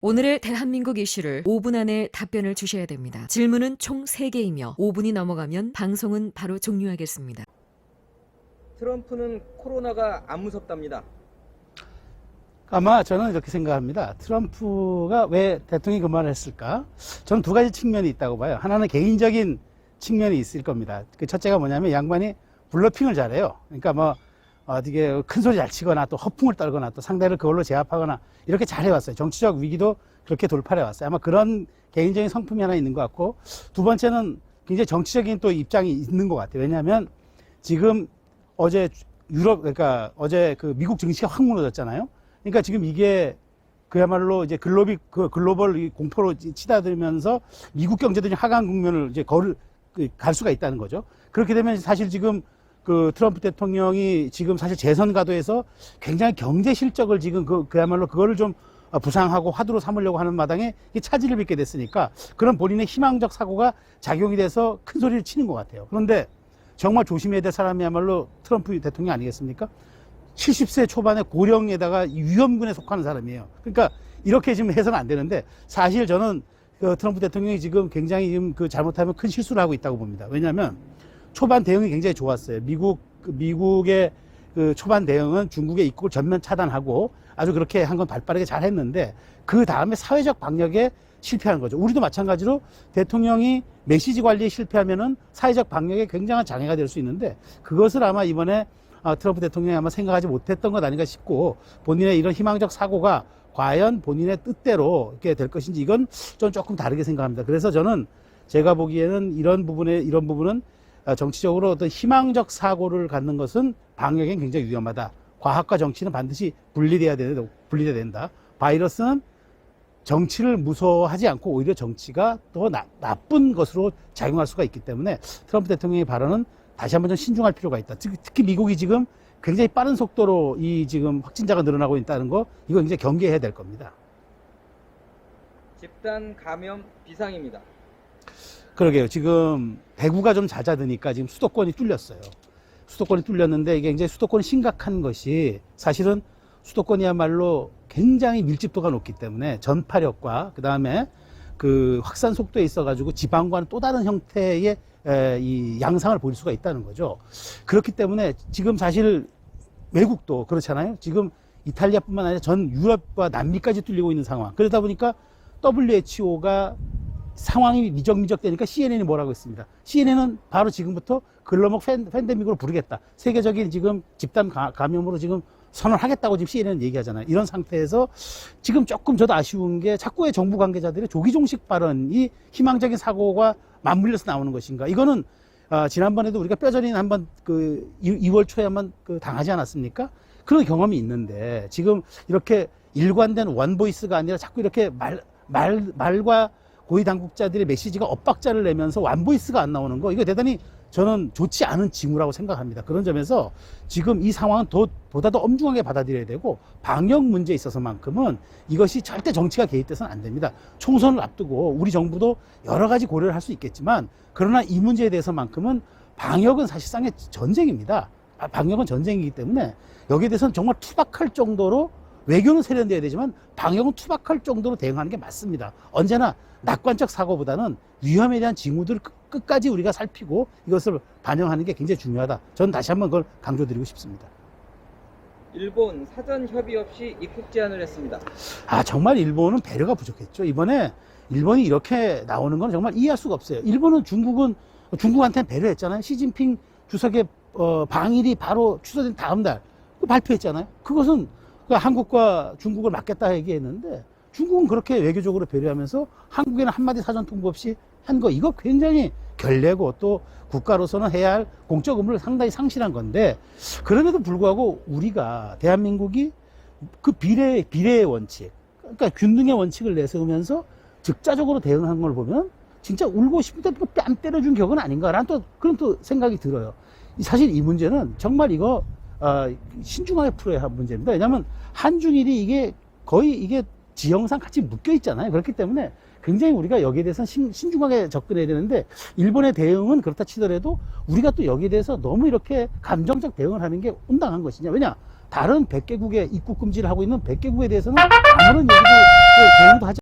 오늘의 대한민국 이슈를 5분 안에 답변을 주셔야 됩니다. 질문은 총 3개이며 5분이 넘어가면 방송은 바로 종료하겠습니다. 트럼프는 코로나가 안 무섭답니다. 아마 저는 이렇게 생각합니다. 트럼프가 왜 대통령이 그 말을 했을까? 저는 두 가지 측면이 있다고 봐요. 하나는 개인적인 측면이 있을 겁니다. 그 첫째가 뭐냐면 양반이 블러핑을 잘해요. 그러니까 뭐 어디게 큰 소리 잘 치거나 또 허풍을 떨거나 또 상대를 그걸로 제압하거나 이렇게 잘 해왔어요. 정치적 위기도 그렇게 돌파해 왔어요. 아마 그런 개인적인 성품이 하나 있는 것 같고, 두 번째는 굉장히 정치적인 또 입장이 있는 것 같아요. 왜냐하면 지금 어제 그러니까 어제 그 미국 증시가 확 무너졌잖아요. 그러니까 지금 이게 그야말로 이제 글로벌 공포로 치닫으면서 미국 경제도 하강 국면을 이제 갈 수가 있다는 거죠. 그렇게 되면 사실 지금 그 트럼프 대통령이 지금 사실 재선 가도에서 굉장히 경제 실적을 지금 그야말로 그거를 좀 부상하고 화두로 삼으려고 하는 마당에 차질을 빚게 됐으니까 그런 본인의 희망적 사고가 작용이 돼서 큰 소리를 치는 것 같아요. 그런데 정말 조심해야 될 사람이야말로 트럼프 대통령 아니겠습니까? 70세 초반의 고령에다가 위험군에 속하는 사람이에요. 그러니까 이렇게 지금 해서는 안 되는데, 사실 저는 그 트럼프 대통령이 지금 굉장히 지금 잘못하면 큰 실수를 하고 있다고 봅니다. 왜냐하면 초반 대응이 굉장히 좋았어요. 미국의 그 초반 대응은 중국의 입국을 전면 차단하고 아주 그렇게 한 건 발빠르게 잘 했는데, 그 다음에 사회적 방역에 실패한 거죠. 우리도 마찬가지로 대통령이 메시지 관리에 실패하면은 사회적 방역에 굉장한 장애가 될 수 있는데, 그것을 아마 이번에 트럼프 대통령이 아마 생각하지 못했던 것 아닌가 싶고, 본인의 이런 희망적 사고가 과연 본인의 뜻대로 이렇게 될 것인지 이건 좀 조금 다르게 생각합니다. 그래서 저는 제가 보기에는 이런 부분은 정치적으로 어떤 희망적 사고를 갖는 것은 방역엔 굉장히 위험하다. 과학과 정치는 반드시 분리돼야 된다. 바이러스는 정치를 무서워하지 않고 오히려 정치가 더 나쁜 것으로 작용할 수가 있기 때문에 트럼프 대통령의 발언은 다시 한번 좀 신중할 필요가 있다. 특히 미국이 지금 굉장히 빠른 속도로 이 지금 확진자가 늘어나고 있다는 거, 이거 굉장히 경계해야 될 겁니다. 집단 감염 비상입니다. 그러게요. 지금 대구가 좀 잦아드니까 지금 수도권이 뚫렸어요. 수도권이 뚫렸는데 이게 굉장히 수도권이 심각한 것이, 사실은 수도권이야말로 굉장히 밀집도가 높기 때문에 전파력과 그 다음에 그 확산 속도에 있어가지고 지방과는 또 다른 형태의 이 양상을 보일 수가 있다는 거죠. 그렇기 때문에 지금 사실 외국도 그렇잖아요. 지금 이탈리아뿐만 아니라 전 유럽과 남미까지 뚫리고 있는 상황. 그러다 보니까 WHO가 상황이 미적미적되니까 CNN이 뭐라고 했습니다. CNN은 바로 지금부터 글로벌 팬데믹으로 부르겠다. 세계적인 지금 집단 감염으로 지금 선언하겠다고 지금 CNN은 얘기하잖아요. 이런 상태에서 지금 조금 저도 아쉬운 게, 자꾸의 정부 관계자들의 조기종식 발언이 희망적인 사고가 맞물려서 나오는 것인가. 이거는 지난번에도 우리가 뼈저린 한번 2월 초에 한번 당하지 않았습니까? 그런 경험이 있는데, 지금 이렇게 일관된 원보이스가 아니라 자꾸 이렇게 말과 고위 당국자들의 메시지가 엇박자를 내면서 원보이스가 안 나오는 거, 이거 대단히 저는 좋지 않은 징후라고 생각합니다. 그런 점에서 지금 이 상황은 보다 더 엄중하게 받아들여야 되고, 방역 문제에 있어서만큼은 이것이 절대 정치가 개입돼서는 안 됩니다. 총선을 앞두고 우리 정부도 여러 가지 고려를 할 수 있겠지만, 그러나 이 문제에 대해서만큼은 방역은 사실상의 전쟁입니다. 방역은 전쟁이기 때문에 여기에 대해서는 정말 투박할 정도로, 외교는 세련돼야 되지만 방역은 투박할 정도로 대응하는 게 맞습니다. 언제나 낙관적 사고보다는 위험에 대한 징후들을 끝까지 우리가 살피고 이것을 반영하는 게 굉장히 중요하다. 저는 다시 한번 그걸 강조드리고 싶습니다. 일본 사전 협의 없이 입국 제한을 했습니다. 정말 일본은 배려가 부족했죠. 이번에 일본이 이렇게 나오는 건 정말 이해할 수가 없어요. 일본은 중국한테는 배려했잖아요. 시진핑 주석의 방일이 바로 취소된 다음 날 발표했잖아요. 그것은 한국과 중국을 맞겠다 얘기했는데, 중국은 그렇게 외교적으로 배려하면서 한국에는 한마디 사전 통보 없이 한 거, 이거 굉장히 결례고 또 국가로서는 해야 할 공적 의무를 상당히 상실한 건데, 그럼에도 불구하고 우리가, 대한민국이 그 비례의 원칙, 그러니까 균등의 원칙을 내세우면서 즉자적으로 대응한 걸 보면 진짜 울고 싶을 때 뺨 때려준 격은 아닌가라는 그런 생각이 들어요. 사실 이 문제는 정말 이거 신중하게 풀어야 할 문제입니다. 왜냐하면 한중일이 이게 거의 이게 지형상 같이 묶여 있잖아요. 그렇기 때문에 굉장히 우리가 여기에 대해서는 신중하게 접근해야 되는데, 일본의 대응은 그렇다 치더라도 우리가 또 여기에 대해서 너무 이렇게 감정적 대응을 하는 게 온당한 것이냐. 왜냐, 다른 100개국에 입국 금지를 하고 있는 100개국에 대해서는 아무런 얘기도 대응도 하지